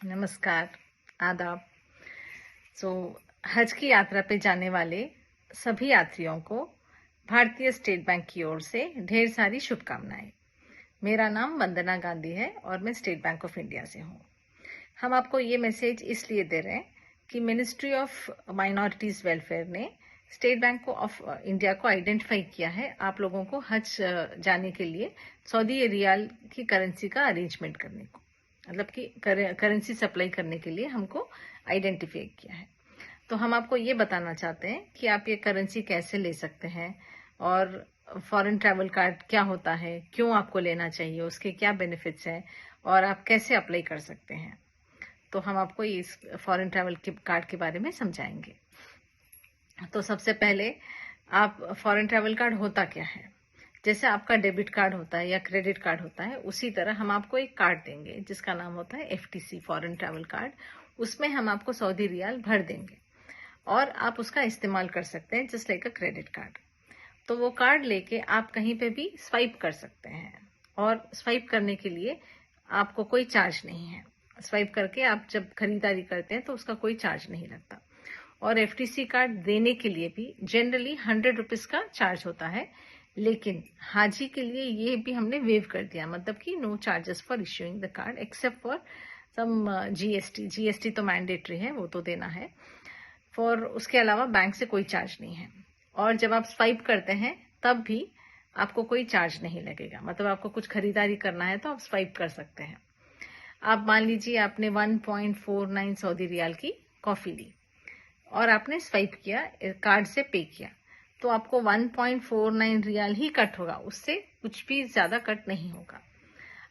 नमस्कार, आदाब। सो हज की यात्रा पे जाने वाले सभी यात्रियों को भारतीय स्टेट बैंक की ओर से ढेर सारी शुभकामनाएं। मेरा नाम वंदना गांधी है और मैं स्टेट बैंक ऑफ इंडिया से हूँ। हम आपको ये मैसेज इसलिए दे रहे हैं कि मिनिस्ट्री ऑफ माइनॉरिटीज वेलफेयर ने स्टेट बैंक ऑफ इंडिया को आइडेंटिफाई किया है आप लोगों को हज जाने के लिए सऊदी रियाल की करेंसी का अरेंजमेंट करने को, मतलब कि करेंसी सप्लाई करने के लिए हमको आइडेंटिफाई किया है। तो हम आपको ये बताना चाहते हैं कि आप ये करेंसी कैसे ले सकते हैं और फॉरेन ट्रैवल कार्ड क्या होता है, क्यों आपको लेना चाहिए, उसके क्या बेनिफिट्स हैं और आप कैसे अप्लाई कर सकते हैं। तो हम आपको इस फॉरेन ट्रैवल के कार्ड के बारे में समझाएंगे। तो सबसे पहले आप फॉरेन ट्रैवल कार्ड होता क्या है, जैसे आपका डेबिट कार्ड होता है या क्रेडिट कार्ड होता है, उसी तरह हम आपको एक कार्ड देंगे जिसका नाम होता है FTC, फॉरेन ट्रैवल कार्ड। उसमें हम आपको सऊदी रियाल भर देंगे और आप उसका इस्तेमाल कर सकते हैं just like a credit card. तो वो कार्ड लेके आप कहीं पे भी स्वाइप कर सकते हैं और स्वाइप करने के लिए आपको कोई चार्ज नहीं है। स्वाइप करके आप जब खरीदारी करते हैं तो उसका कोई चार्ज नहीं लगता। और FTC कार्ड देने के लिए भी जनरली 100 रुपीज का चार्ज होता है, लेकिन हाजी के लिए ये भी हमने वेव कर दिया, मतलब कि no charges for issuing the card except for some GST तो मैंडेटरी है, वो तो देना है। फॉर उसके अलावा बैंक से कोई चार्ज नहीं है। और जब आप स्वाइप करते हैं तब भी आपको कोई चार्ज नहीं लगेगा, मतलब आपको कुछ खरीदारी करना है तो आप स्वाइप कर सकते हैं। आप मान लीजिए आपने 1.49 सऊदी रियाल की कॉफी ली और आपने स्वाइप किया, कार्ड से पे किया, तो आपको 1.49 रियाल ही कट होगा, उससे कुछ भी ज्यादा कट नहीं होगा।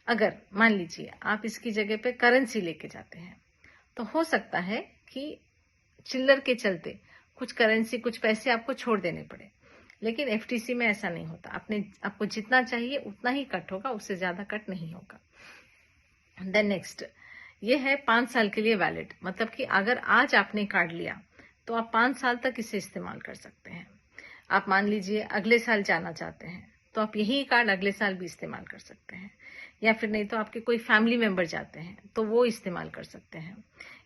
अगर मान लीजिए आप इसकी जगह पे करेंसी लेके जाते हैं तो हो सकता है कि चिल्लर के चलते कुछ करेंसी, कुछ पैसे आपको छोड़ देने पड़े, लेकिन FTC में ऐसा नहीं होता। आपको जितना चाहिए उतना ही कट होगा, उससे ज्यादा कट नहीं होगा। देन नेक्स्ट, ये है 5 साल के लिए वैलिड, मतलब कि अगर आज आपने कार्ड लिया तो आप 5 साल तक इसे इस्तेमाल कर सकते हैं। आप मान लीजिए अगले साल जाना चाहते हैं तो आप यही कार्ड अगले साल भी इस्तेमाल कर सकते हैं, या फिर नहीं तो आपके कोई फैमिली मेंबर जाते हैं तो वो इस्तेमाल कर सकते हैं,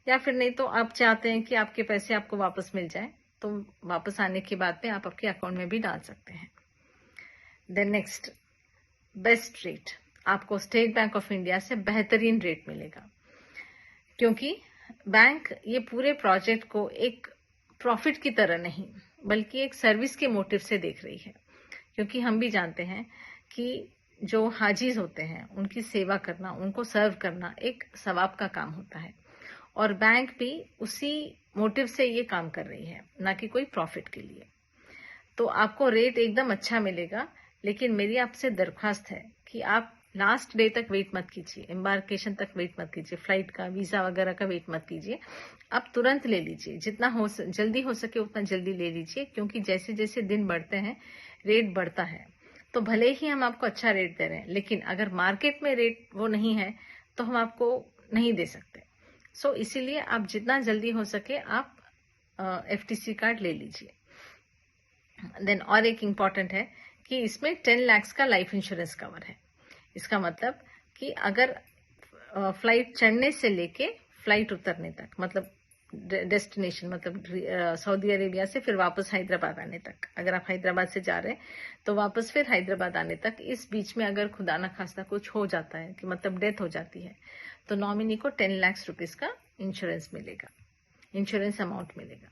या फिर नहीं तो आप चाहते हैं कि आपके पैसे आपको वापस मिल जाए तो वापस आने के बाद में आप आपके अकाउंट में भी डाल सकते हैं। देन नेक्स्ट, बेस्ट रेट, आपको स्टेट बैंक ऑफ इंडिया से बेहतरीन रेट मिलेगा, क्योंकि बैंक ये पूरे प्रोजेक्ट को एक प्रॉफिट की तरह नहीं बल्कि एक सर्विस के मोटिव से देख रही है। क्योंकि हम भी जानते हैं कि जो हाजीज होते हैं उनकी सेवा करना, उनको सर्व करना एक सवाब का काम होता है, और बैंक भी उसी मोटिव से ये काम कर रही है, ना कि कोई प्रॉफिट के लिए। तो आपको रेट एकदम अच्छा मिलेगा, लेकिन मेरी आपसे दरख्वास्त है कि आप लास्ट डे तक वेट मत कीजिए, एम्बार्केशन तक वेट मत कीजिए, फ्लाइट का वीजा वगैरह का वेट मत कीजिए। आप तुरंत ले लीजिए, जितना जल्दी हो सके उतना जल्दी ले लीजिए, क्योंकि जैसे जैसे दिन बढ़ते हैं रेट बढ़ता है। तो भले ही हम आपको अच्छा रेट दे रहे हैं, लेकिन अगर मार्केट में रेट वो नहीं है तो हम आपको नहीं दे सकते। सो इसीलिए आप जितना जल्दी हो सके आप FTC कार्ड ले लीजिए। देन और एक इम्पॉर्टेंट है कि इसमें 10 लाख का लाइफ इंश्योरेंस कवर है। इसका मतलब कि अगर फ्लाइट चढ़ने से लेके फ्लाइट उतरने तक, मतलब डेस्टिनेशन, मतलब सऊदी अरेबिया से फिर वापस हैदराबाद आने तक, अगर आप हैदराबाद से जा रहे हैं तो वापस फिर हैदराबाद आने तक, इस बीच में अगर खुदा ना खास्ता कुछ हो जाता है कि मतलब डेथ हो जाती है, तो नॉमिनी को 10 लाख रुपीज का इंश्योरेंस मिलेगा, इंश्योरेंस अमाउंट मिलेगा।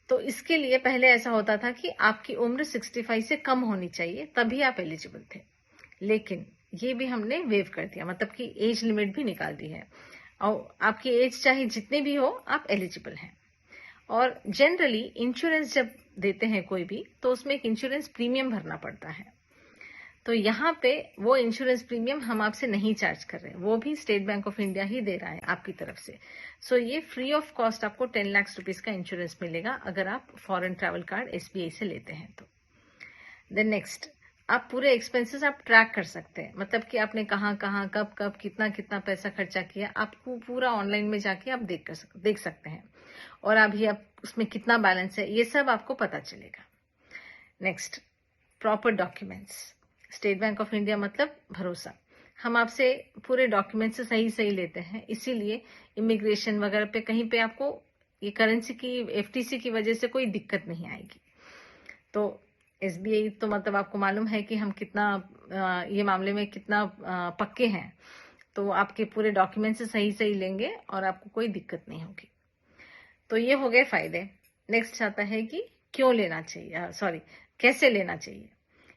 तो इसके लिए पहले ऐसा होता था कि आपकी उम्र 65 से कम होनी चाहिए तभी आप एलिजिबल थे, लेकिन ये भी हमने वेव कर दिया, मतलब कि एज लिमिट भी निकाल दी है, और आपकी एज चाहे जितनी भी हो आप एलिजिबल हैं। और जनरली इंश्योरेंस जब देते हैं कोई भी, तो उसमें एक इंश्योरेंस प्रीमियम भरना पड़ता है। तो यहाँ पे वो इंश्योरेंस प्रीमियम हम आपसे नहीं चार्ज कर रहे हैं, वो भी स्टेट बैंक ऑफ इंडिया ही दे रहा है आपकी तरफ से। सो ये फ्री ऑफ कॉस्ट आपको 10 लाख रुपीज का इंश्योरेंस मिलेगा अगर आप फॉरेन ट्रैवल कार्ड SBI से लेते हैं तो। देन नेक्स्ट, आप पूरे एक्सपेंसेस आप ट्रैक कर सकते हैं, मतलब कि आपने कहाँ कहाँ कब कब कितना कितना पैसा खर्चा किया, आपको पूरा ऑनलाइन में जाके आप देख सकते हैं, और अभी आप उसमें कितना बैलेंस है ये सब आपको पता चलेगा। Next, proper documents. State bank of India मतलब भरोसा। हम आपसे पूरे डॉक्यूमेंट से सही लेते हैं, इसीलिए इमिग्रेशन वगैरह पे कहीं पे आपको ये करेंसी की एफटीसी की वजह से कोई दिक्कत नहीं आएगी। तो एसबीआई तो मतलब आपको मालूम है कि हम कितना ये मामले में कितना पक्के हैं, तो आपके पूरे डॉक्यूमेंट से सही लेंगे और आपको कोई दिक्कत नहीं होगी। तो ये हो गए फायदे। नेक्स्ट आता है कि क्यों लेना चाहिए, कैसे लेना चाहिए।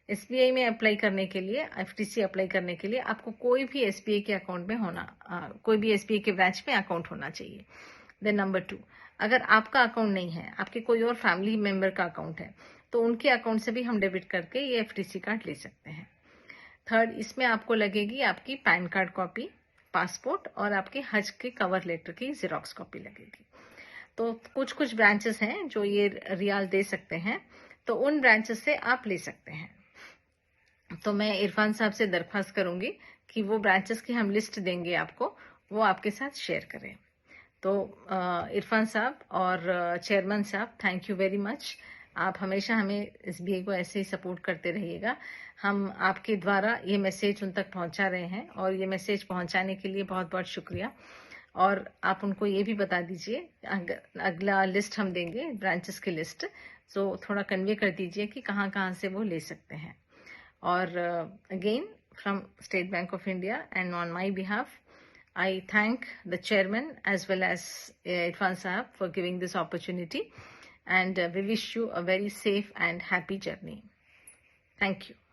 एसबीआई में अप्लाई करने के लिए, एफटीसी अप्लाई करने के लिए आपको कोई भी एसबीआई के अकाउंट में कोई भी एसबीआई के ब्रांच में अकाउंट होना चाहिए। देन नंबर 2, अगर आपका अकाउंट नहीं है, आपके कोई और फैमिली मेंबर का अकाउंट है, तो उनके अकाउंट से भी हम डेबिट करके ये एफटीसी कार्ड ले सकते हैं। थर्ड, इसमें आपको लगेगी आपकी पैन कार्ड कॉपी, पासपोर्ट और आपके हज के कवर लेटर की जेरोक्स कॉपी लगेगी। तो कुछ ब्रांचेस हैं जो ये रियाल दे सकते हैं, तो उन ब्रांचेस से आप ले सकते हैं। तो मैं इरफान साहब से दरख्वास्त करूंगी कि वो ब्रांचेस की हम लिस्ट देंगे आपको, वो आपके साथ शेयर करें। तो इरफान साहब और चेयरमैन साहब, थैंक यू वेरी मच। आप हमेशा हमें एसबीआई को ऐसे ही सपोर्ट करते रहिएगा। हम आपके द्वारा ये मैसेज उन तक पहुंचा रहे हैं और ये मैसेज पहुंचाने के लिए बहुत बहुत शुक्रिया। और आप उनको ये भी बता दीजिए, अगला लिस्ट हम देंगे ब्रांचेस की लिस्ट, तो थोड़ा कन्वे कर दीजिए कि कहाँ से वो ले सकते हैं। Or again, from State Bank of India and on my behalf, I thank the chairman as well as Irfan Sahab for giving this opportunity, and we wish you a very safe and happy journey. Thank you.